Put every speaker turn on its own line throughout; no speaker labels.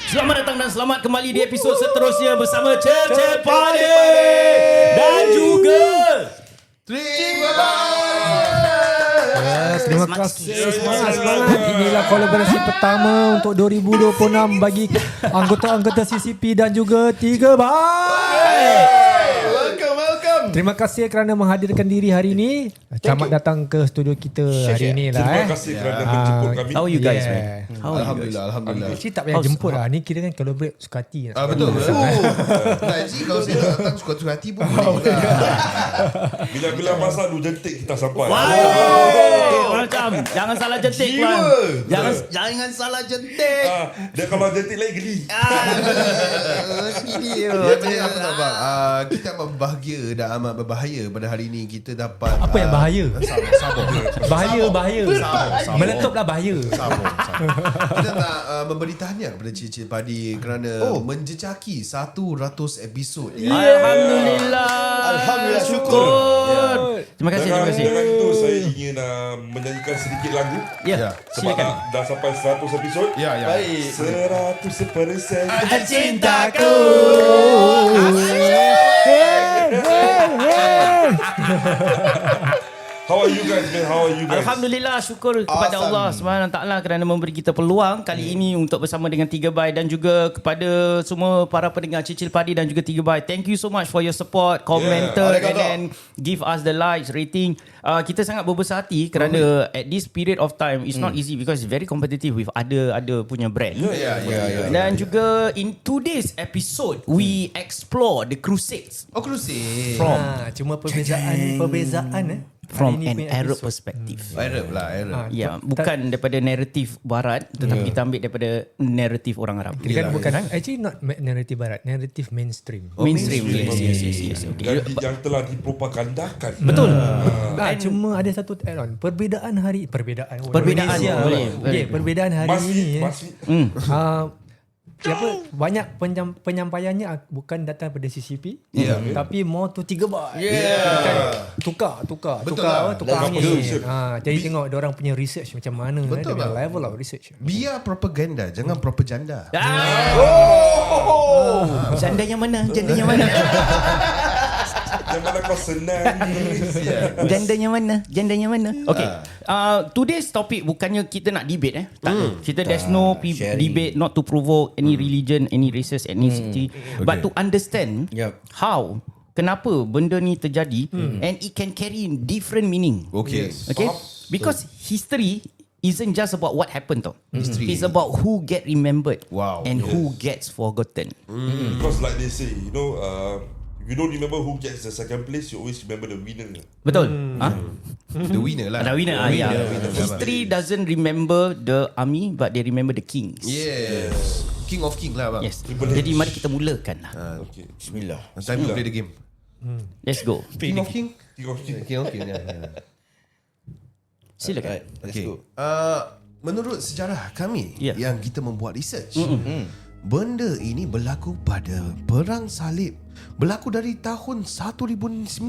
Selamat datang dan selamat kembali di episod seterusnya bersama Cep Padi dan juga
Terima kasih. Semangat. Inilah kolaborasi pertama untuk 2026 bagi anggota-anggota CCP dan juga 3 Byte. Terima kasih kerana menghadirkan diri hari ini. Selamat datang ke studio kita hari ini lah.
Terima kasih kerana menjemput kami.
How are you guys, man?
Alhamdulillah.
Actually tak payah jemput lah. Ni kira kan collaborate suka hati.
Betul. Najib kalau saya datang suka hati pun boleh juga.
Bila masa lu jentik kita sampai.
Macam jangan salah jentik bang. Jangan salah jentik.
Dia kalau jentik lagi geli.
Dia macam apa tak bang? Kita amat bahagia dan amat berbahaya pada hari ini kita dapat.
Apa yang bahaya?
Sabar.
Bahaya. Meletuplah bahaya.
Sabar. Kita nak memberi tahniah kepada Cicil Padi kerana menjejaki 100 episod.
Alhamdulillah, syukur. Terima kasih.
Dengan itu saya ingin menyanyikan sedikit lagu.
Ya,
Sebab
silakan.
dah sampai 100 episod.
Ya.
Baik. 100%
Cintaku.
How are you guys, man?
Alhamdulillah, syukur kepada Allah SWT kerana memberi kita peluang kali ini untuk bersama dengan 3 Byte dan juga kepada semua para pendengar Cicil Padi dan juga 3 Byte. Thank you so much for your support, commenter and then give us the likes, rating. Kita sangat berbesar hati kerana at this period of time it's not easy because it's very competitive with other punya brand. Dan juga in today's episode we explore the Crusades
Crusade.
Cuma perbezaan
from
hari
an
ni punya
Arab
episode.
perspective.
Arab.
Ya, bukan daripada naratif barat tetapi kita ambil daripada naratif orang Arab.
Kira kan bukan actually not naratif barat, naratif mainstream.
Mainstream. Yes. Okay.
Yang telah dipropagandakan.
Betul.
Cuma ada satu add-on. Perbezaan
Malaysia. Boleh.
Perbezaan hari ini
Masih.
banyak penyampaiannya bukan datang daripada CCP, tapi more to 3 Byte. Tukar angin. Jadi tengok orang punya research macam mana,
Betul,
dengan
bang.
level of research.
Biar propaganda, jangan propaganda.
Jandanya mana?
Yang mana kau senang.
Jandanya mana? Okay. Today's topic bukannya kita nak debate Tak ada. Kita there's no debate, not to provoke any religion, any races, ethnicity, but to understand how, kenapa benda ni terjadi and it can carry different meaning.
Okay.
Okay? Because history isn't just about what happened tau.
History.
It's about who get remembered and who gets forgotten.
Because like they say, you know, if you don't remember who gets the second place, you always remember the winner.
Betul?
The winner lah.
The winner. History doesn't remember the army but they remember the kings.
Yes. King of King lah bang.
Yes. Jadi mari kita mulakan lah.
Okay.
Bismillah. Time to play the game.
Let's go.
King of King.
King of King.
King of King.
Silakan.
Okay. Menurut sejarah kami yang kita membuat research, benda ini berlaku pada Perang Salib. Berlaku dari tahun 1096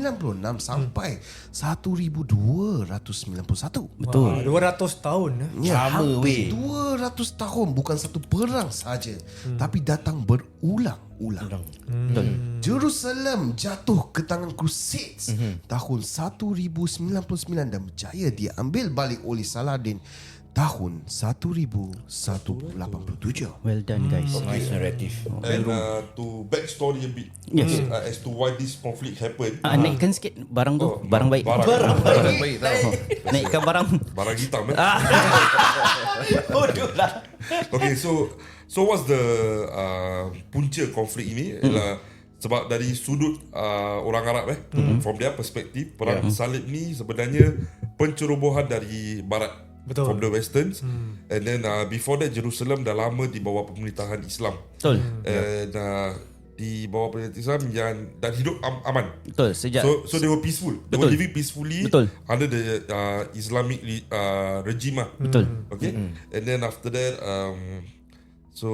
sampai 1291.
Betul.
200 tahun.
Sama weh. 200 tahun bukan satu perang saja, tapi datang berulang-ulang.
Betul.
Jerusalem jatuh ke tangan Crusades tahun 1099 dan berjaya diambil balik oleh Saladin tahun 1187.
Well done guys.
Nice narrative.
And to backstory a bit, as to why this conflict happened.
Naikkan sikit barang tu. Barang baik.
Barang
Baik tahu.
Naikkan barang.
Barang hitam.
Bodoh lah.
Okay, so what's the punca konflik ini? Ialah sebab dari sudut orang Arab from their perspective, perang salib ni sebenarnya pencerobohan dari barat.
Betul.
From the westerns. And then before that, Jerusalem dah lama di bawah pemerintahan Islam.
Betul.
And di bawah pemerintahan Islam dan hidup aman.
Betul. Sejak
So they were peaceful. They were living peacefully under the Islamic regime.
Betul.
Okay. And then after that, so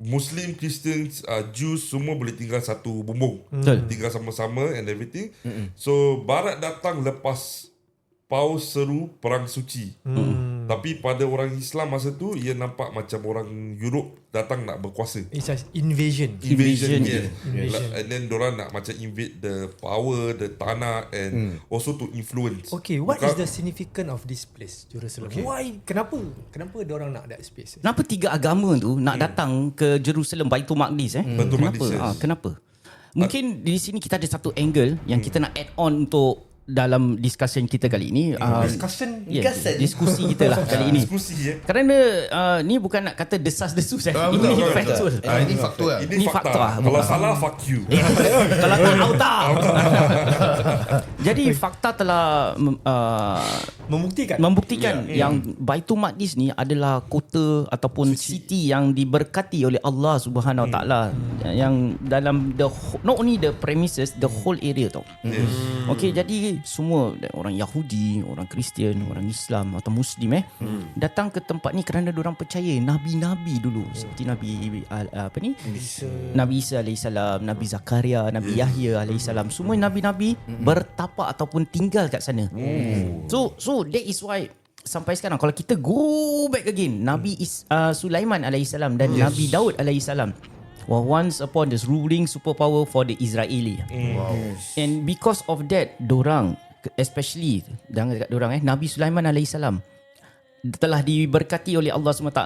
Muslim, Christians, Jews semua boleh tinggal satu bumbung. Tinggal sama-sama and everything. So Barat datang lepas paus seru perang suci. Tapi pada orang Islam masa tu, ia nampak macam orang Europe datang nak berkuasa.
It's an invasion.
Invasion,
Invasion.
yeah. And then diorang nak macam invade the power, the tanah, and also to influence.
Okay, what is the significance of this place, Jerusalem? Why? Kenapa diorang nak that space?
Kenapa 3 agama tu nak datang ke Jerusalem, Baitul Maqdis
Baitul
Kenapa?
Maqdis, yes.
Kenapa? Mungkin di sini kita ada satu angle yang kita nak add on untuk dalam discussion kita kali ini. Diskusi kita lah kali ini.
Diskusi
Kerana ni bukan nak kata desas-desus ini factual.
Ini faktual.
Ini fakta.
fakta.
Kalau salah, fuck you.
Kalau tak auta. Jadi fakta telah membuktikan yang Baitul Maqdis ni adalah kota ataupun city yang diberkati oleh Allah Subhanahu Wa Taala, yang dalam not only the premises, the whole area tau. Okey, jadi semua orang Yahudi, orang Kristian, orang Islam atau Muslim datang ke tempat ni kerana diorang percaya nabi-nabi dulu seperti Nabi Nabi Isa alaihissalam, Nabi Zakaria, Nabi Yahya alaihissalam, semua nabi-nabi bertapak ataupun tinggal kat sana. So that is why sampai sekarang kalau kita go back again, Nabi Sulaiman alaihissalam dan Nabi Daud alaihissalam were once upon this ruling superpower for the Israeli. And because of that, dorang, especially jangan dekat dorang Nabi Sulaiman alaihissalam telah diberkati oleh Allah SWT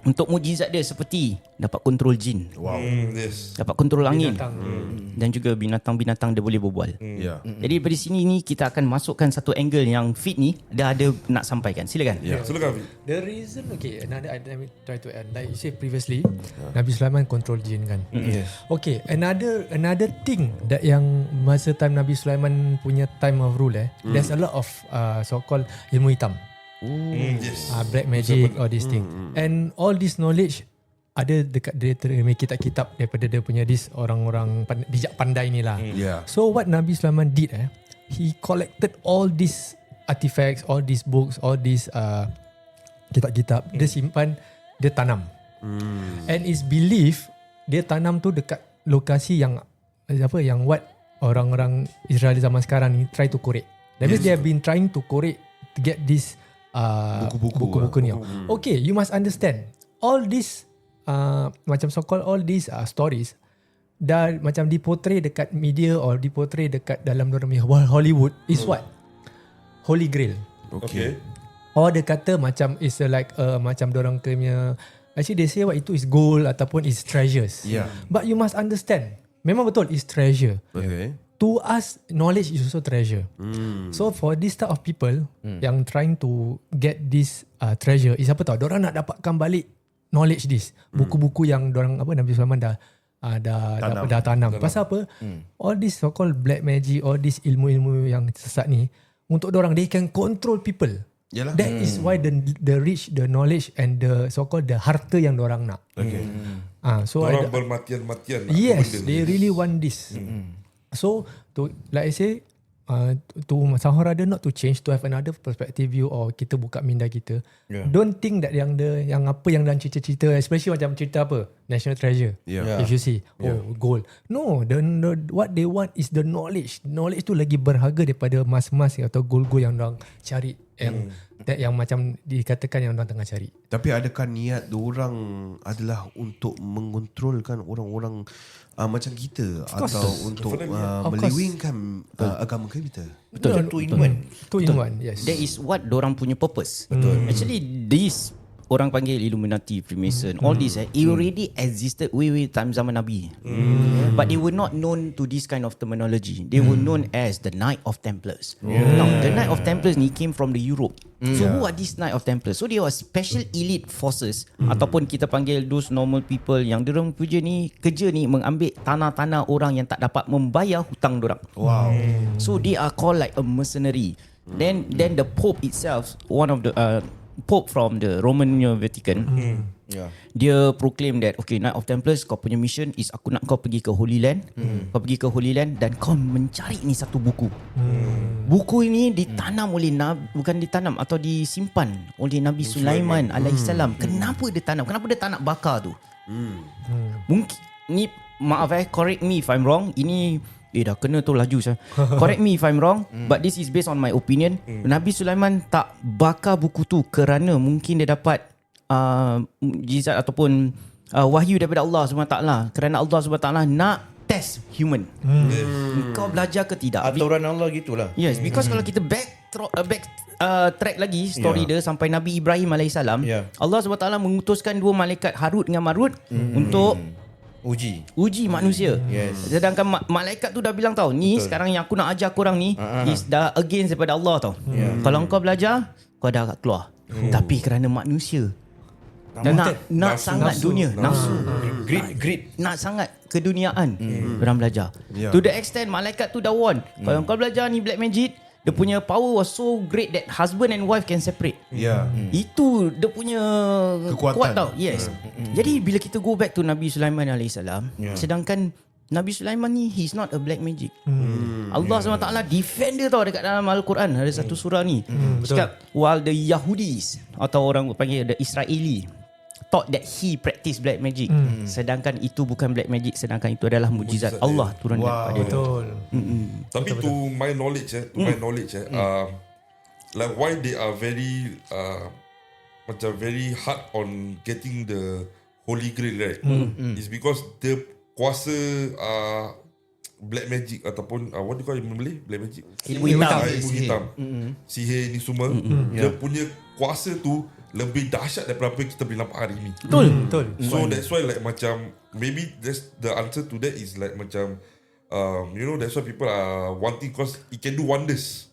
untuk mujizat dia seperti dapat kontrol jin, dapat kontrol angin, dan juga binatang-binatang dia boleh berbual. Jadi dari sini ni kita akan masukkan satu angle yang Fit ni dia ada nak sampaikan. Silakan.
Silakan.
The reason, let me try to add. Like you said previously, Nabi Sulaiman control jin kan. Okay, another thing that yang masa time Nabi Sulaiman punya time of rule, there's a lot of so-called ilmu hitam. Black magic, all this thing. And all this knowledge ada dekat dia kitab-kitab daripada dia punya orang-orang bijak pandai ni lah. So what Nabi Sulaiman did, he collected all these artifacts, all these books, all these kitab-kitab, dia simpan, dia tanam. And it's believed dia tanam tu dekat lokasi yang what orang-orang Israel zaman sekarang ni try to korek. That means they have been trying to korek to get this buku-buku ni. Okay, you must understand all this macam so-called all these stories dah macam diportray dekat media or diportray dekat dalam dorang Hollywood is what? Holy Grail.
Okay.
Or dia kata macam is like macam dorang punya, actually they say what itu is gold ataupun is treasures. But you must understand, memang betul is treasure. To us, knowledge is also treasure. So for this type of people yang trying to get this treasure is apa tahu? Diorang nak dapatkan balik knowledge this. Buku-buku yang diorang Nabi Sulaiman dah tanam. Pasal apa? All this so-called black magic, all this ilmu-ilmu yang sesat ni, untuk diorang they can control people. That is why the rich, the knowledge and the so-called the harta yang diorang nak. So
orang bermatian-matian.
Yes, they really want this. So to like I say, to somehow rather not to change, to have another perspective view, or kita buka minda kita. Don't think that yang apa yang dalam cerita-cerita, especially macam cerita apa National Treasure, if you see gold, no, what they want is the knowledge. Knowledge tu lagi berharga daripada emas-emas atau gold-gold yang orang cari, yang macam dikatakan yang orang tengah cari.
Tapi adakah niat diorang adalah untuk mengontrolkan orang-orang macam kita, atau untuk melewengkan agama kita?
Betul. Two in one. Yes.
That is what dorang punya purpose. Actually this orang panggil Illuminati, Freemason, all this it already existed way time zaman Nabi. But they were not known to this kind of terminology. They were known as the Knight of Templars. Now the Knight of Templars ni came from the Europe. So who are these Knight of Templars? So they were special elite forces, ataupun kita panggil those normal people yang dorang kerja ni mengambil tanah-tanah orang yang tak dapat membayar hutang dorang. So they are called like a mercenary. Then the Pope itself, one of the Pope from the Roman Vatican, dia proclaim that okay, Knight of Templars, kau punya mission is aku nak kau pergi ke Holy Land. Kau pergi ke Holy Land dan kau mencari ni satu buku. Buku ini ditanam oleh bukan ditanam atau disimpan oleh Nabi Sulaiman alaihissalam. Kenapa dia tanam? Kenapa dia tak nak bakar tu? Mungkin ni, maaf correct me if I'm wrong, ini dah kena tu laju saya. Correct me if I'm wrong, but this is based on my opinion. Nabi Sulaiman tak bakar buku tu kerana mungkin dia dapat mukjizat ataupun wahyu daripada Allah SWT, kerana Allah SWT nak test human. Kau belajar ke tidak?
Aturan Allah gitulah.
Yes, because kalau kita track lagi story dia sampai Nabi Ibrahim AS, Allah SWT mengutuskan 2 malaikat Harut dengan Marut untuk uji manusia. Sedangkan malaikat tu dah bilang tau, ni sekarang yang aku nak ajar korang ni is dah against daripada Allah tau. Kalau kau belajar, kau dah akan keluar. Tapi kerana manusia dan nak sangat dunia, nafsu, greed, nak sangat keduniaan, orang belajar. To the extent malaikat tu dah warn, kalau kau belajar ni black magic, dia punya power was so great that husband and wife can separate. Itu dia punya
kekuatan.
kuat tau. Yes. Jadi bila kita go back to Nabi Sulaiman AS, sedangkan Nabi Sulaiman ni he's not a black magic. Allah SWT defend dia tau dekat dalam Al-Quran. Ada satu surah ni. Cakap while the Yahudis atau orang panggil the Israeli thought that he practice black magic, sedangkan itu bukan black magic, sedangkan itu adalah mukjizat Allah turun kepada dia.
Betul.
Tapi to my knowledge like why they are very macam very hard on getting the Holy Grail, right? Is because the kuasa black magic ataupun what do you call it in Malay? Black magic,
Ilmu hitam.
Ilmu hitam, sihir ni semua, dia punya kuasa tu lebih dahsyat daripada apa yang kita boleh nampak hari ni.
Betul.
So that's why like macam maybe that's the answer to that is like macam you know, that's why people are wanting, because it can do wonders.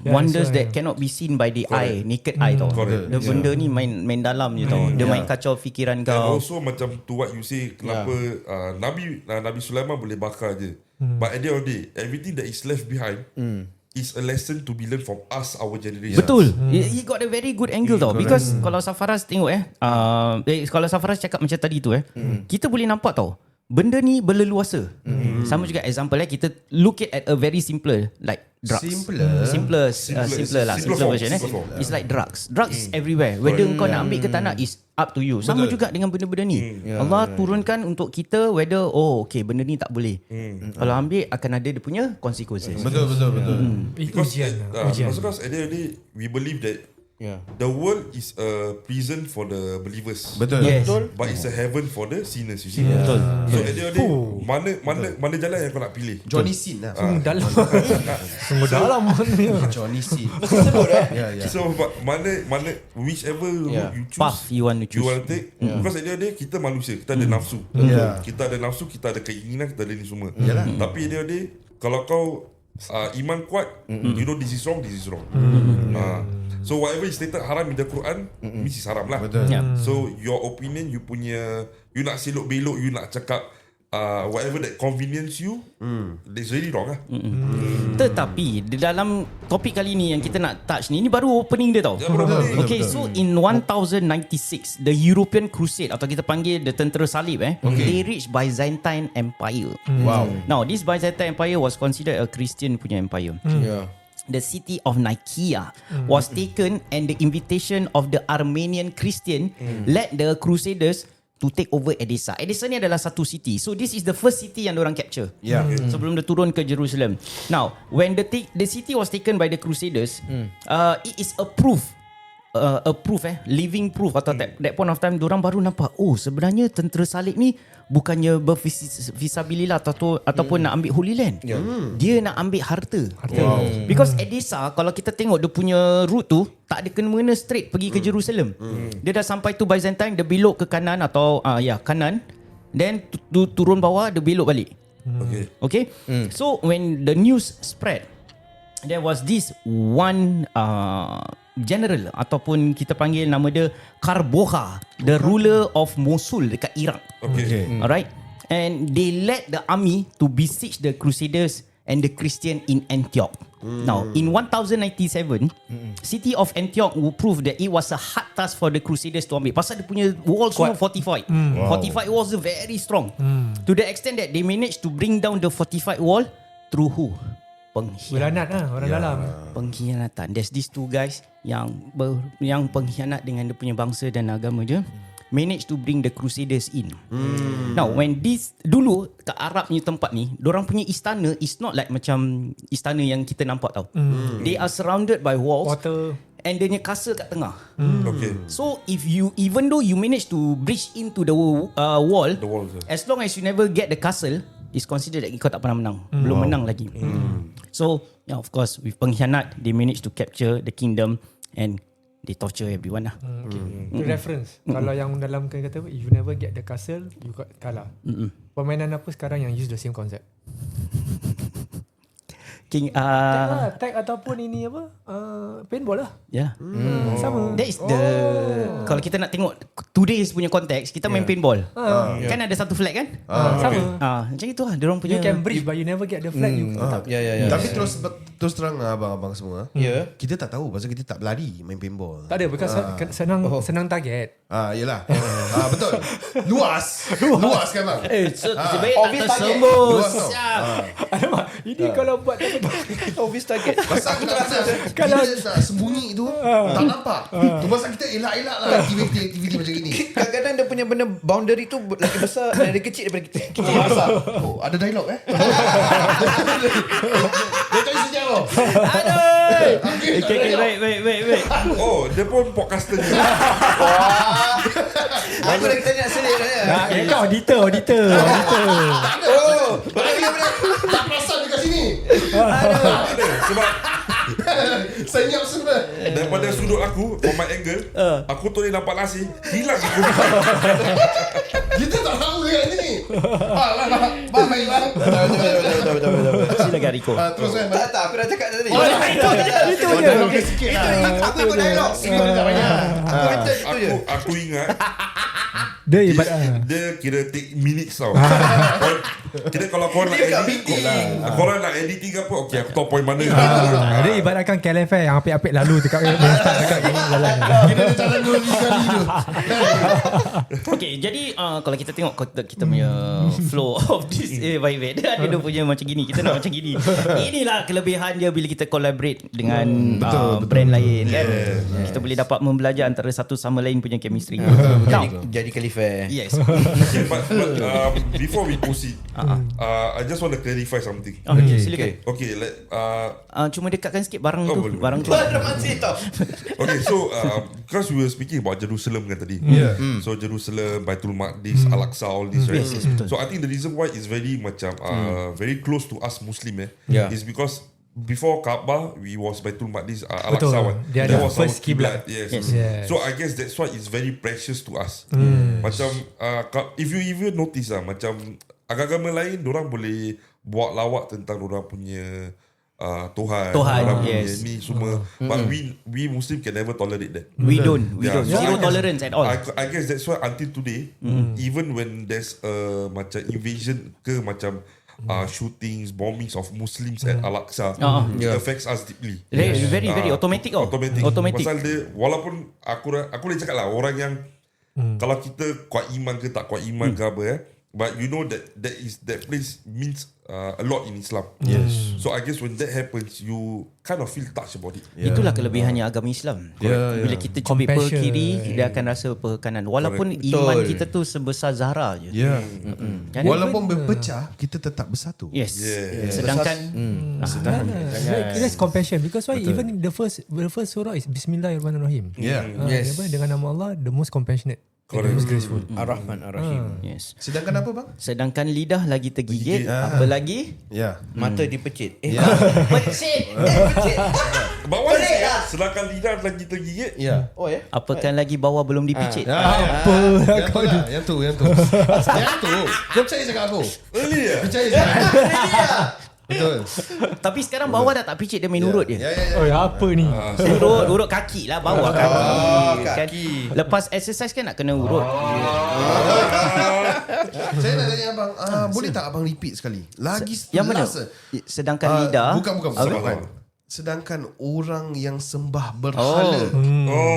Wonders that cannot be seen by the eye, naked eye tau. Dia benda ni main dalam je tau. Dia main kacau fikiran
And
kau.
also macam to what you say, kenapa Nabi Sulaiman boleh bakar je. But at the end of the day, everything that is left behind is a lesson to be learned from us, our generation.
Betul. He got a very good angle tau. Because kalau Safaraz tengok kalau Safaraz cakap macam tadi tu kita boleh nampak tau, benda ni berleluasa. Sama juga example kita look at a very simple like drugs. Simpler version It's like drugs. Drugs is everywhere. Whether kau nak ambil ke tak nak is up to you. Sama juga dengan benda-benda ni. Allah turunkan untuk kita whether okay benda ni tak boleh. Kalau ambil akan ada dia punya consequences.
Betul.
Ujian.
Because at the end of the day, we believe that the world is a prison for the believers.
Betul.
Yes.
But it's a heaven for the sinners, you see.
Betul.
So at the end of the day, mana jalan yang kau nak pilih?
Johnny Sin lah.
Dalam. Sungguh dalam mana.
Johnny Sin.
So mana whichever you choose,
Path you want to choose.
you want to take. Because at the end of the day, kita manusia, kita ada nafsu. Kita ada nafsu, kita ada keinginan, kita ada ni semua. Tapi at the end of the day, kalau kau iman kuat, you know this is wrong. So whatever is stated haram in the Quran, means is haram lah. So your opinion, you nak selok belok, you nak cakap whatever that convenience you, that's really wrong lah.
Tetapi di dalam topik kali ni yang kita nak touch ni baru opening dia tau. Okay, so in 1096 the European Crusade atau kita panggil the tentera salib they reached Byzantine Empire. Now this Byzantine Empire was considered a Christian punya empire. The city of Nicaea was taken, and the invitation of the Armenian Christian led the Crusaders to take over Edessa. Edessa ni adalah satu city. So this is the first city yang diorang capture. Sebelum dia turun ke Jerusalem. Now, when the city was taken by the Crusaders, it is a proof, living proof atau that point of time diorang baru nampak, sebenarnya tentera salib ni bukannya berfisabilillah ataupun nak ambil Holy Land. Dia nak ambil harta. Because Edessa, kalau kita tengok dia punya route tu, tak ada kena-mena straight pergi ke Jerusalem. Dia dah sampai tu Byzantine, dia belok ke kanan atau kanan, then turun bawah, dia belok balik. Okay. So when the news spread, there was this one general ataupun kita panggil nama dia Karboha, the ruler of Mosul dekat Iraq. Alright. And they led the army to besiege the Crusaders and the Christian in Antioch. Now, in 1097, city of Antioch will prove that it was a hard task for the Crusaders to ambil. Pasal dia punya walls semua fortified. Fortified walls are very strong. To the extent that they managed to bring down the fortified wall through who?
Beranat orang dalam.
Pengkhianatan. There's these two guys yang pengkhianat dengan dia punya bangsa dan agama dia. manage to bring the Crusaders in. Now when this dulu kat Arab punya tempat ni, dorang punya istana is not like macam istana yang kita nampak tau. They are surrounded by walls.
Water.
And dia punya castle kat tengah.
Okay.
So if you, even though you manage to breach into the wall,
The walls,
as long as you never get the castle, it's considered that kau tak pernah menang. Belum menang lagi. So yeah, of course with pengkhianat, they manage to capture the kingdom and they torture everyone lah.
To reference, kalau yang dalam kata if you never get the castle, you got kalah. Permainan apa sekarang yang use the same concept?
King
Tag ataupun ini apa? Paintball lah.
yeah.
Sama.
That is the kalau kita nak tengok today's punya konteks, kita main paintball. Kan ada satu flag kan?
Sama.
Macam itu lah diorang punya.
You can breach but you never get the flag. You tetap.
Tapi terus terang abang-abang semua, kita tak tahu pasal kita tak berlari main paintball.
Tak ada, because senang target.
Yelah. Betul. Luas kan bang?
Sebaik tak
Obvious
tersembus.
Luas tau.
Alamak, ini kalau buat
Obvious target.
Pasal aku tak rasa kalau nak sembunyi tu tak nampak. Tu pasal kita elak-elak lah aktiviti macam ni.
Kadang-kadang dia punya benda boundary tu lagi besar dan dia kecil daripada kita. Kita yang besar.
Oh, ada dialog Dia tak isi jawab.
Okay, wait.
Oh, dia pun podcaster ni.
Aku dah tanya selit dah.
Kau auditor.
Oh,
Tak perasan dekat sini.
Sebab
Senyap semua.
daripada sudut aku, from my angle, aku tu ni nampak nasi, hilang aku.
Kita tak tahu dekat sini. Bang, baik bang.
Betul.
Silakan Rico.
Terus kan.
Tak, aku dah cakap tadi.
Itu je.
Okey sikit lah.
Aku ikut dialog. Aku kata itu je.
Aku ingat
Dia ibarat
dia kira take minutes tau. Kira kalau korang nak
Dia kat
edit,
meeting.
korang nak editing ke apa, okay aku tahu point mana.
dia ibaratkan KLFA yang apik-apik lalu dekat dekat jalan.
Kita ada jalan 2 kali tu.
Okay, jadi kalau kita tengok kita punya flow of this baik. Dia ada dia punya macam gini. Kita nak macam gini. Inilah kelebihan dia bila kita collaborate dengan brand lain kan. Kita boleh dapat membelajar antara satu sama lain punya chemistry. Now,
Jadi kali fair.
yes.
Okay, but before we proceed, I just want to clarify something.
Okay, silakan.
Okay, like
Cuma dekatkan sikit barang tu.
boleh.
Barang tu.
Ada masih tau.
okay, so because we were speaking about Jerusalem kan tadi. So Jerusalem, Baitul Maqdis, Al-Aqsa, all this, right?
Yes, betul.
So I think the reason why it's very macam very close to us Muslim is because before Kaabah, we was Baitul Maqdis, Al-Aqsa
Betul.
one.
Dia
That
ada
was our
first kiblat.
Yes.
Yes.
So I guess that's why it's very precious to us. Macam if you even notice macam agama lain, dorang boleh buat lawak tentang dorang punya Tuhan, dorang punya
yes.
ni semua. But we Muslim can never tolerate that.
We don't.
Yeah, so
Zero
I guess-
tolerance at all.
I guess that's why until today, even when there's macam invasion ke macam shootings, bombings of Muslims at Al-Aqsa, it affects us deeply.
Very automatic tau. Automatic.
Pasal dia, walaupun aku boleh cakap lah orang yang kalau kita kuat iman ke tak kuat iman ke apa but you know that place means a lot in Islam. Yes. So I guess when that happens, you kind of feel touched about it.
Itulah kelebihannya agama Islam. Bila kita cubit per
Compassion.
kiri, dia akan rasa pekanan. Walaupun
Correct.
iman
Betul.
kita tu sebesar zarah je. Kan?
Walaupun berpecah, kita tetap bersatu.
Yes.
Yes.
Sedangkan
That's compassion, because why even the first surah is Bismillahirrahmanirrahim.
Yes.
Dengan nama Allah, the most compassionate, the
Correct.
most graceful.
Ar-Rahman Ar-Rahim.
yes.
Sedangkan apa bang?
Sedangkan lidah lagi tergigit, apa lagi?
Ya.
Mata dipecit.
Pecit.
But what is it? Sedangkan lidah lagi tergigit.
Ya.
Oh ya.
Apakan lagi bawah belum dipicit?
Yang tu lah. Yang tu. Yang tu. Kau percaya cakap aku?
Really?
Percaya cakap. Betul.
Tapi sekarang bawah dah tak picit, dia main urut je.
Ya.
Oh, apa ni?
Urut kaki lah, bawah kaki. Kan? Lepas exercise kan nak kena urut.
Saya nak tanya abang, boleh tak abang repeat sekali? Lagi
Yang mana?
last.
Sedangkan lidah.
Bukan.
Sabar.
Sedangkan orang yang sembah berhala.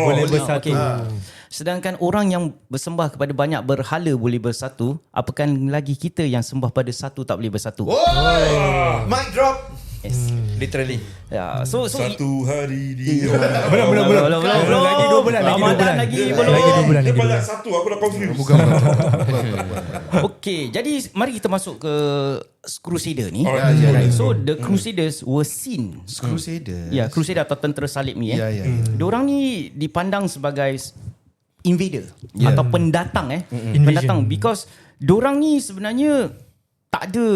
Boleh bersatu.
Sedangkan orang yang bersembah kepada banyak berhala boleh bersatu, apakan lagi kita yang sembah pada satu tak boleh bersatu.
Mic drop.
Yes.
Literally.
Ya, so
Satu hari dia.
belum
Lagi 2 bulan, lagi 2
Ramadan
bulan.
lagi
Lagi
belum.
2 bulan,
Dia
lagi 2
banyak
bulan.
satu, aku dah confused.
Bukan.
Okey, jadi mari kita masuk ke Crusader ni.
Alright.
Right. So the Crusaders were seen.
Crusader.
Ya, Crusader atau tentera salib ni
Ya.
Diorang ni dipandang sebagai invader
Yeah.
atau pendatang pendatang because diorang ni sebenarnya tak ada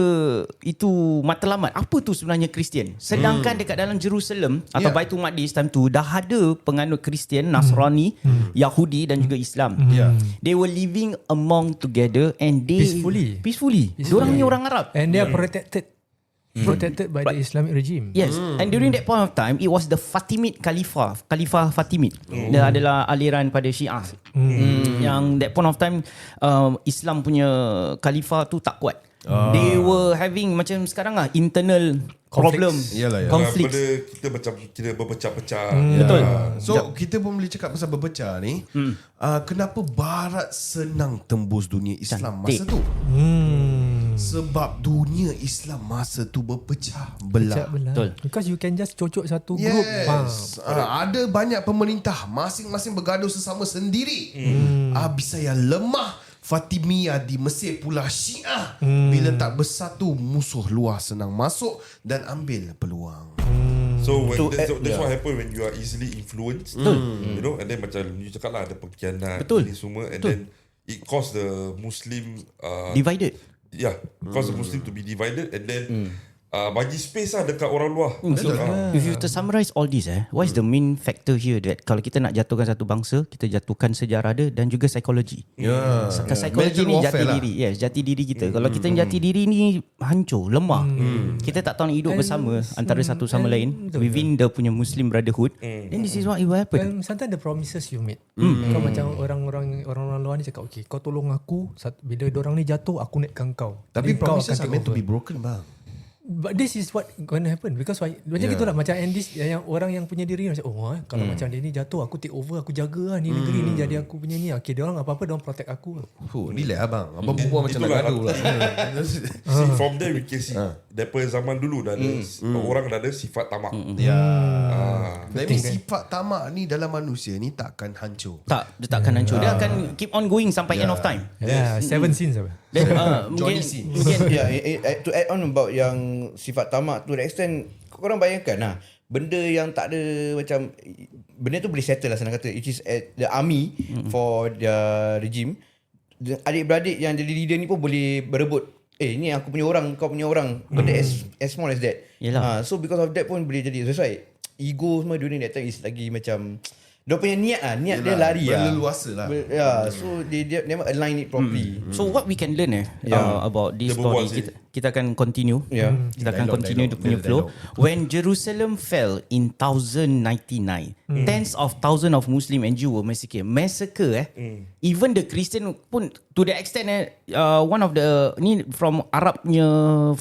itu matlamat. Apa tu sebenarnya Kristian? Sedangkan dekat dalam Jerusalem atau
Yeah.
Baitul Maqdis time tu dah ada penganut Kristian, Nasrani, Yahudi dan juga Islam.
Yeah.
They were living among together and they peacefully. Diorang ni orang Arab.
And they are protected by the Islamic regime.
Yes, and during that point of time, it was the Fatimid Khalifah Fatimid. Dia adalah aliran pada Syiah. Yang that point of time, Islam punya Khalifah tu tak kuat. They were having macam sekarang internal problem,
Yalah.
conflicts.
Benda kita macam kira berpecah-pecah.
Betul.
So kita pun boleh cakap pasal berpecah ni. Kenapa Barat senang tembus dunia Islam masa tu? Sebab dunia Islam masa tu berpecah belah.
Betul.
Because you can just cocok satu group.
Yes. Ada banyak pemerintah masing-masing bergaduh sesama sendiri. Bisa yang lemah Fatimiyah di Mesir pula Syiah. Bila tak bersatu, musuh luar senang masuk dan ambil peluang.
So that's what happen when you are easily influenced. You know, and then macam you cakap lah ada pengkhianat ni semua, and then it caused the Muslim
Divided.
yeah, cause the Muslim to be divided, and then bagi space lah dekat orang luar.
If you to summarize all this, what is the main factor here that kalau kita nak jatuhkan satu bangsa, kita jatuhkan sejarah dia dan juga psikologi. Psikologi ni jati diri. Yes, jati diri kita. Kalau kita jati diri ni hancur, lemah. Kita tak tahu nak hidup bersama antara satu sama lain within the punya Muslim brotherhood. Then this is what it will happen.
Sometimes the promises you made. Kau macam orang-orang luar ni cakap, okay, kau tolong aku, bila orang ni jatuh, aku naikkan kau.
Tapi
Then kau
promises
akan
are meant to
take
be
over.
broken, bang.
But this is what going to happen because macam gitulah macam Andis yang orang yang punya diri macam kalau macam dia ni jatuh aku take over, aku jaga lah ni negeri ni jadi aku punya ni. Okay, dia orang apa-apa dia orang protect aku.
Relax abang. Abang berbual macam nak
Itulah
gaduh lah.
See, from there we can see daripada zaman dulu dah ada orang dah ada sifat tamak.
Tapi sifat tamak ni dalam manusia ni takkan hancur.
Dia takkan hancur. Dia akan keep on going sampai end of time.
Yeah, 7 sins apa.
Then,
Johnny
mungkin
Sins.
To add on about yang sifat tamak to the extent, korang bayangkan lah, benda yang tak ada macam, benda tu boleh settle lah senang kata, which is at the army for the regime. Adik-beradik yang jadi leader ni pun boleh berebut, ni aku punya orang, kau punya orang. Benda as small as that.
Yelah.
So because of that pun boleh jadi. That's why ego semua during that time is lagi macam, dia punya niat dia lari lah.
Berleluasa lah.
So they never align it properly.
So what we can learn about this
Dia
story,
berbual
kita akan continue. Kita akan continue dia punya flow. When Jerusalem fell in 1099, tens of thousands of Muslim and Jew were massacre. Even the Christian pun to the extent one of the ni from Arabnya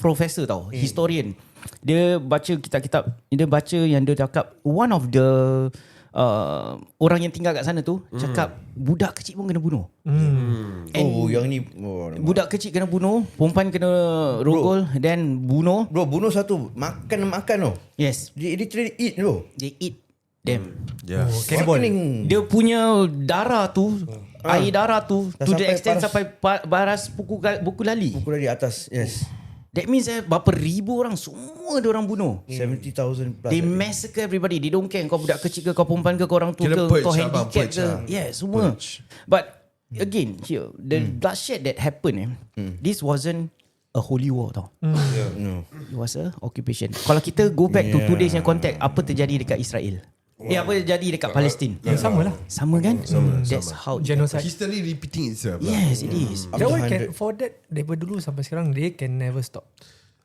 professor tau, historian. Dia baca kitab-kitab, dia baca yang dia cakap one of the orang yang tinggal kat sana tu cakap budak kecil pun kena bunuh.
Yang ni
Budak kecil kena bunuh, perempuan kena rogol, then bunuh.
bro, bunuh satu makan tau.
Yes,
They literally eat bro.
they eat them.
Cannibal.
Dia punya darah tu, air darah tu
Dah
to the
sampai
extent
paras.
sampai baras buku lali.
Pukul dari atas. Yes.
That means berapa ribu orang semua dia orang bunuh.
70,000 plus.
They massacre everybody. They don't care kau budak kecil ke, kau perempuan ke, kau orang tua
Kira
ke,
purge
kau
lah, bang,
handicap
purge
ke.
lah.
Yeah, semua. But again, here, the bloodshed that happened, this wasn't a holy war tau.
No.
It was a occupation. Kalau kita go back to today's context, apa terjadi dekat Israel? Apa terjadi dekat Palestin?
Sama lah.
Sama kan? That's how
Genocide.
History repeating itself.
Yes, it is.
That one can, for that daripada dulu sampai sekarang they can never stop.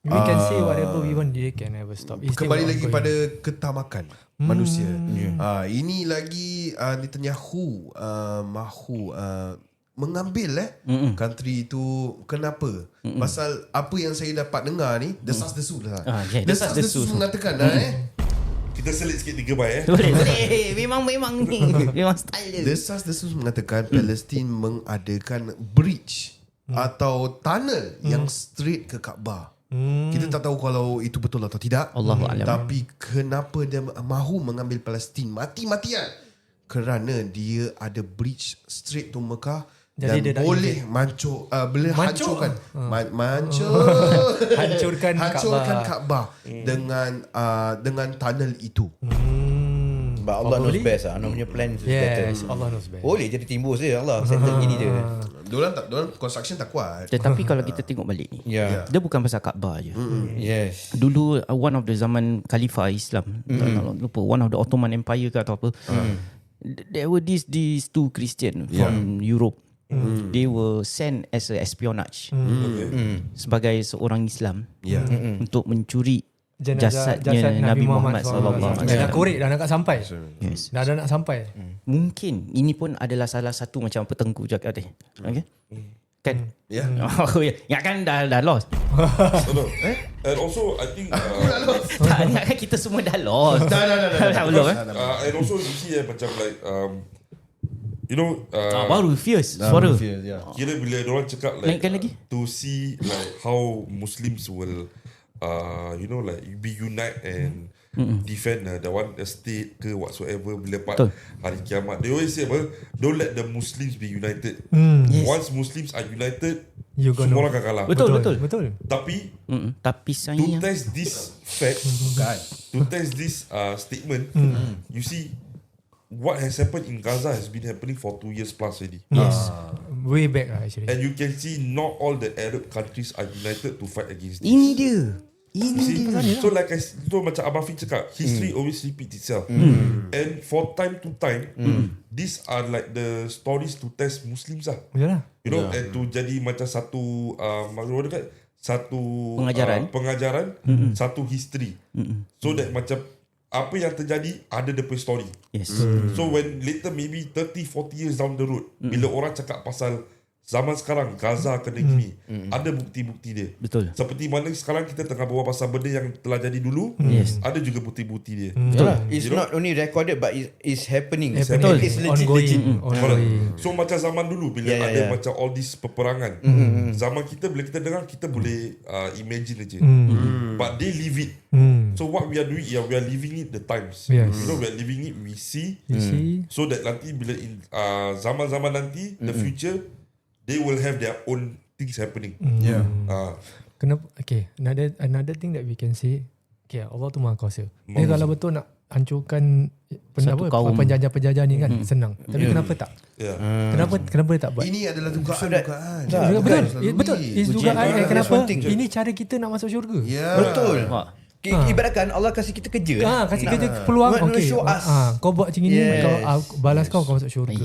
We can say whatever we want, they can never stop. It's still
Kembali lagi
ongoing.
pada ketamakan manusia. Ini lagi Netanyahu mahu mengambil country itu. Kenapa? Pasal apa yang saya dapat dengar ni desas-desus lah.
Desas-desus
mengatakan
Kita selit sikit 3 byte
Boleh. Memang ni. Memang style dia.
desas-desus mengatakan Palestin mengadakan bridge atau tunnel yang straight ke Kaabah. Kita tak tahu kalau itu betul atau tidak.
Allahu a'lam.
Tapi kenapa dia mahu mengambil Palestin mati-matian? Kerana dia ada bridge straight to Mekah.
Jadi dia
Dan
dah
boleh boleh
Mancur?
hancurkan hancurkan Kaabah dengan tunnel itu.
But Allah knows
Probably.
best lah. Allah punya plan is better.
Yes, Allah knows best.
Boleh jadi timbus je Allah. Settle gini je.
Diorang construction tak kuat.
Tetapi kalau kita tengok balik ni,
Ya.
dia bukan pasal Kaabah je.
Yes.
Dulu one of the zaman Khalifah Islam, lupa, one of the Ottoman Empire ke atau apa, there were these two Christian from Europe. They were sent as a espionage sebagai seorang Islam untuk mencuri jasadnya Nabi Muhammad SAW.
Dah korek dah nak sampai.
Yes.
Dah nak sampai.
Mungkin ini pun adalah salah satu macam petengku cakap tadi. Okay? Kan?
Ya.
Oh ya. Ya kan dah lost.
No. And also I think
Tak ingat kan kita semua dah lost. Dah belum
and also you see macam like you know
baru fierce suara.
kira bila orang cakap like
Naikkan lagi.
to see like how Muslims will you know like be unite and defend the state ke whatsoever bila
Betul.
hari kiamat. They always say apa, don't let the Muslims be united.
Yes.
Once Muslims are united,
You gonna-
semua orang akan kalah.
Betul.
Tapi
Tapi
to
sayang
test this fact, to test this statement, you see what has happened in Gaza has been happening for 2 years plus already.
Yes.
Way back lah actually.
And you can see not all the Arab countries are united to fight against this.
Ini dia.
You see? So like so macam Abang Fi cakap, history always repeats itself. And for time to time, these are like the stories to test Muslims lah.
Yalah.
You know, and to jadi macam satu satu
Pengajaran.
satu history. So that macam apa yang terjadi ada the story.
Yes.
So when later maybe 30-40 years down the road, bila orang cakap pasal zaman sekarang Gaza kena gini, ada bukti-bukti dia.
Betul.
Seperti mana sekarang kita tengah berbual pasal benda yang telah jadi dulu,
Yes.
ada juga bukti-bukti dia.
Yalah. It's
You know?
not only recorded but it's happening.
Betul.
It's legit.
Ongoing.
Correct. So macam zaman dulu bila
Yeah,
ada
yeah.
macam all this peperangan, zaman kita bila kita dengar kita boleh imagine aja. But they live it. So what we are doing, we are living it the times.
Yes.
You know, we are living it, we see.
You see?
So that nanti bila zaman-zaman nanti, the future, they will have their own things happening.
Yeah.
Kenapa? Okay, another thing that we can say, okay, Allah tu Maha Kuasa. Dia kalau betul nak hancurkan
Satu kaum.
penjajah-penjajah ni kan senang. Tapi kenapa tak?
Yeah.
Kenapa dia tak buat?
Ini adalah dugaan.
Betul. It's dugaan. Kenapa?
one thing.
Ini cara kita nak masuk syurga.
Ya.
Betul.
Wah.
Ibaratkan Allah kasih kita kerja.
Kasih kita peluang.
What,
Okay.
show us.
Kau buat macam ni,
Yes.
kau balas kau masuk syurga.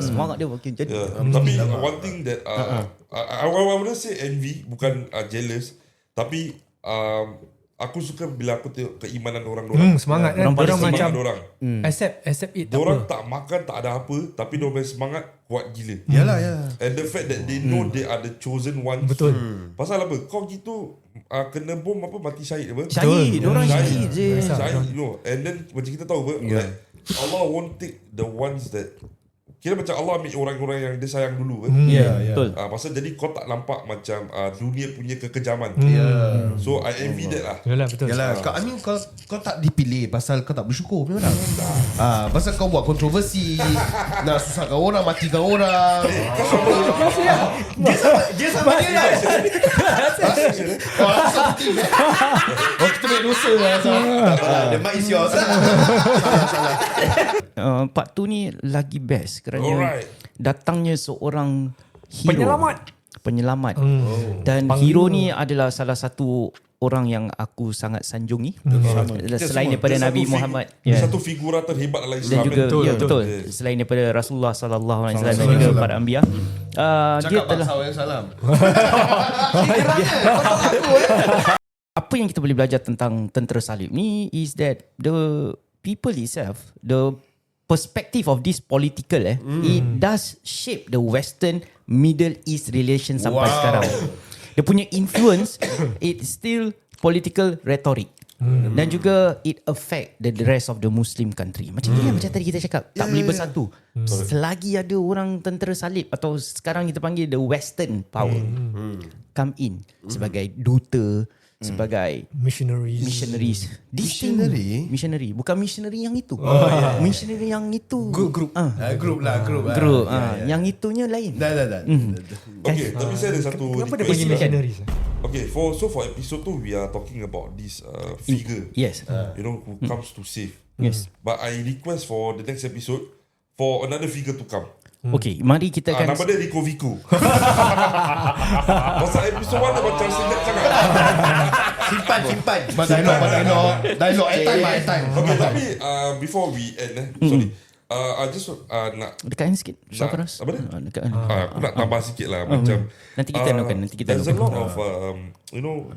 Semangat dia makin jadi.
Tapi one thing that I wouldn't say envy, bukan jealous, tapi aku suka bila aku tengok keimanan orang-orang.
Semangat kan.
Orang
Orang
Palestin.
macam
orang.
accept it. Tak
Diorang
apa.
tak makan, tak ada apa, tapi diorang punya semangat kuat gila.
Yalah.
And the fact that they know they are the chosen ones.
Betul.
Pasal apa? Kau gitu kena bom apa, mati syahid apa?
Syahid. Diorang syahid je.
Syahid, you know. And then macam kita tahu apa, like, Allah won't take the ones that, kira macam Allah ambil orang-orang yang dia sayang dulu kan.
Betul.
Pasal jadi kau tak nampak macam dunia punya kekejaman. So I envy that lah.
Yalah, betul.
Yalah, kau tak dipilih pasal kau tak bersyukur memang. Pasal kau buat kontroversi, nak susahkan orang, matikan orang.
Dia sama dia lah.
Kita main dosa lah.
The mic is yours.
Part 2 ni lagi best kerana
Alright.
datangnya seorang hero, penyelamat. Dan
Panglima.
hero ni adalah salah satu orang yang aku sangat sanjungi. Selain daripada Nabi Muhammad.
Dia satu figura terhebat dalam
Dan
Islam.
juga
kan?
betul. Selain daripada Rasulullah sallallahu alaihi wasallam dan juga para anbiya. Dia telah
yang salam.
apa yang kita boleh belajar tentang tentera salib ni is that the people itself, the perspective of this political it does shape the Western Middle East relation sampai sekarang. Dia punya influence it still political rhetoric. Dan juga it affect the rest of the Muslim country. Macam ni macam tadi kita cakap, tak boleh bersatu. Selagi ada orang tentera salib atau sekarang kita panggil the Western power come in sebagai duta, sebagai
Missionaries.
Missionary. Bukan missionary yang itu. Missionary yang itu.
Group.
Group lah.
Group. Yang itunya lain.
Dah.
Okay, tapi saya ada satu
Kenapa dia
request.
panggil missionaries?
Okay, for episode 2 we are talking about this figure.
Yes.
Who comes to save.
Yes.
But I request for the next episode for another figure to come.
Okay, mari kita akan
Nama dia Rico Vico. Pasal episode 1 dia macam singkat sangat.
Simpan. Dialog. Airtime.
Okay, tapi before we end sorry. I just nak
dekatkan sikit.
Nak- apa dia?
Dekatkan.
aku nak tambah sikit lah macam
Nanti kita anukan, nanti kita
there's a
anukan.
lot of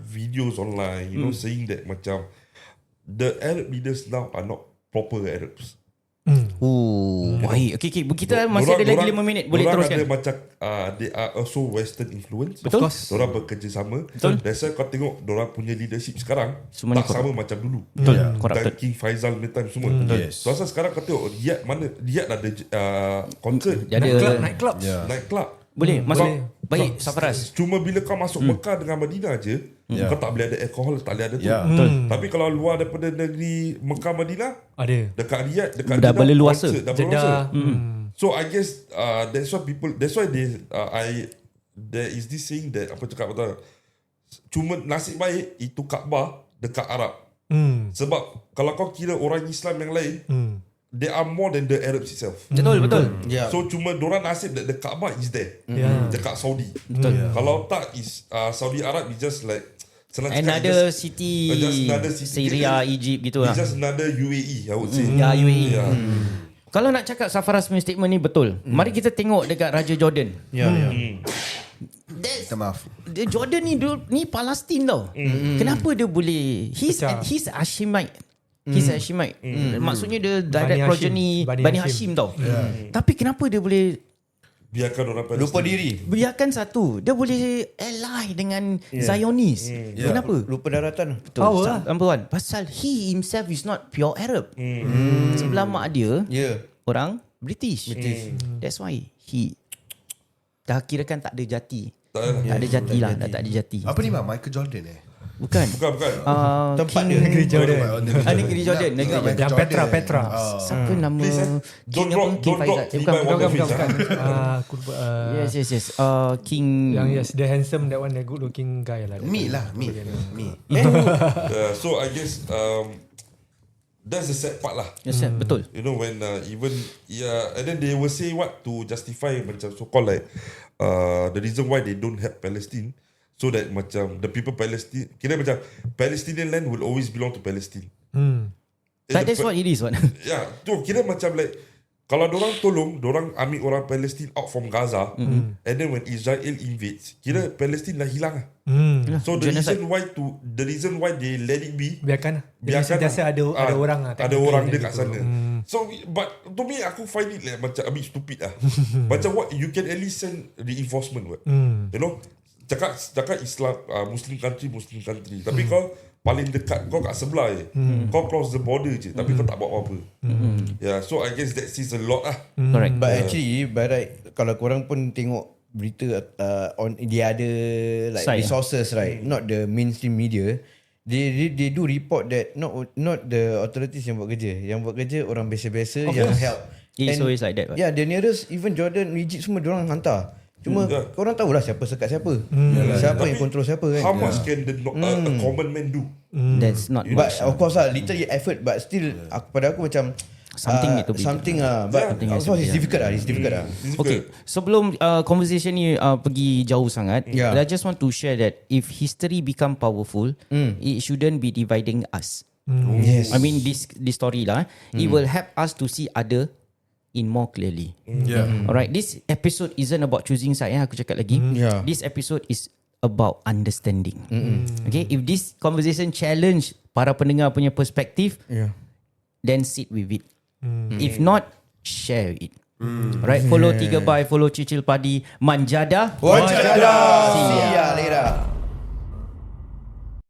videos online saying that macam the Arab leaders now are not proper Arabs.
Baik. Okay. Kita masih ada lagi 5 minit. Boleh
dorang
teruskan.
ada macam they are also Western influence.
Betul.
Dorang bekerjasama.
Betul.
That's why kau tengok dorang punya leadership sekarang
Semuanya
tak sama macam dulu.
Betul.
Dan
Corrupted.
King Faisal punya time semua.
Yes.
So asal sekarang kau tengok Riyadh ada concert,
Dia ada
Nightclub.
night club.
boleh masuk.
Boleh.
Baik, Safaraz.
Cuma bila kau masuk Mekah dengan Madinah je, kau tak boleh ada alkohol, tak boleh ada tu.
Ya.
Tapi kalau luar daripada negeri Mekah Madinah,
Ada.
dekat Riyadh, dekat
Dah
Jeddah,
berleluasa.
concert, dah berleluasa.
Jeddah.
So I guess that's why there is this saying that apa cakap betul. Cuma nasib baik itu Kaabah dekat Arab. Sebab kalau kau kira orang Islam yang lain, they are more than the Arabs itself.
Betul.
Yeah.
So cuma dorang nasib that the Kaabah is there. Dekat Saudi. Kalau tak is Saudi Arab is just like senang cakap,
Another
just
city,
another city.
Syria, Egypt gitu lah.
It's just another UAE I would say.
Ya, UAE.
Yeah.
Kalau nak cakap Safaraz punya statement ni betul, mari kita tengok dekat Raja Jordan.
Minta maaf.
Jordan ni Palestin tau. Kenapa dia boleh he's Hashemite. He's Hashemite. Maksudnya dia direct
Bani
progeny
Hashim.
Bani Hashim tau. Tapi kenapa dia boleh
Biarkan orang Palestin.
Lupa diri.
biarkan satu, dia boleh ally dengan Zionis. Kenapa?
Lupa daratan.
Betul.
Power lah.
Number one, pasal he himself is not pure Arab. Sebelah mak dia orang British. That's why he dah kirakan tak ada jati. Tak ada jati lah, dah tak ada jati.
Apa ni Mak? Michael Jordan
Bukan.
Bukan.
Tempat dia.
Negeri Jordan.
Negeri Jordan. Negeri Jordan.
Yang Petra.
Siapa nama
Don't
King
drop
King Faisal?
Levi
Bukan.
Waterfield.
Aku lupa.
Yes. King
Yang the handsome, that one, the good looking guy lah.
Mi.
So I guess that's the sad part lah.
Yes, betul.
You know when even and then they will say what to justify macam so called like the reason why they don't have Palestine, so that macam the people Palestine kira macam Palestinian land will always belong to Palestine.
That's what it is.
Yeah, tu kira macam like kalau dorang ambil orang Palestine out from Gaza, and then when Israel invades, kira Palestine dah hilang lah. So the reason why they let it be,
Biarkan.
biarkan
Biasa ada orang lah.
ada orang dia kat sana. So but to me aku find it like macam a bit stupid lah. Macam what you can at least send reinforcement what. You know, cakap Islam Muslim country. Tapi kau paling dekat kau kat sebelah je. Kau cross the border je, tapi kau tak buat apa-apa. Yeah, so I guess that says a lot lah.
Correct.
But actually, by right, kalau korang pun tengok berita on the other like
Side,
resources, right? Not the mainstream media. They do report that not the authorities yang buat kerja. Yang buat kerja orang biasa-biasa yang help.
It's always like that.
Yeah, the nearest even Jordan, Egypt semua diorang hantar. Cuma korang tahulah siapa sekat siapa. Siapa yang control siapa kan.
How much can a common man do?
That's not
But
much.
of course lah, little effort, but still pada aku macam
Something need to be
but of course it's difficult lah.
Okay, sebelum conversation ni pergi jauh sangat,
Yeah.
I just want to share that if history become powerful, it shouldn't be dividing us.
Yes.
I mean this story lah, it will help us to see other in more clearly. Alright, this episode isn't about choosing side. Aku cakap lagi.
Yeah.
This episode is about understanding. Okay, if this conversation challenge para pendengar punya perspektif, then sit with it. If not, share it. Right, follow 3 by, follow Cicil Padi, Manjada.
Wajada. See ya later.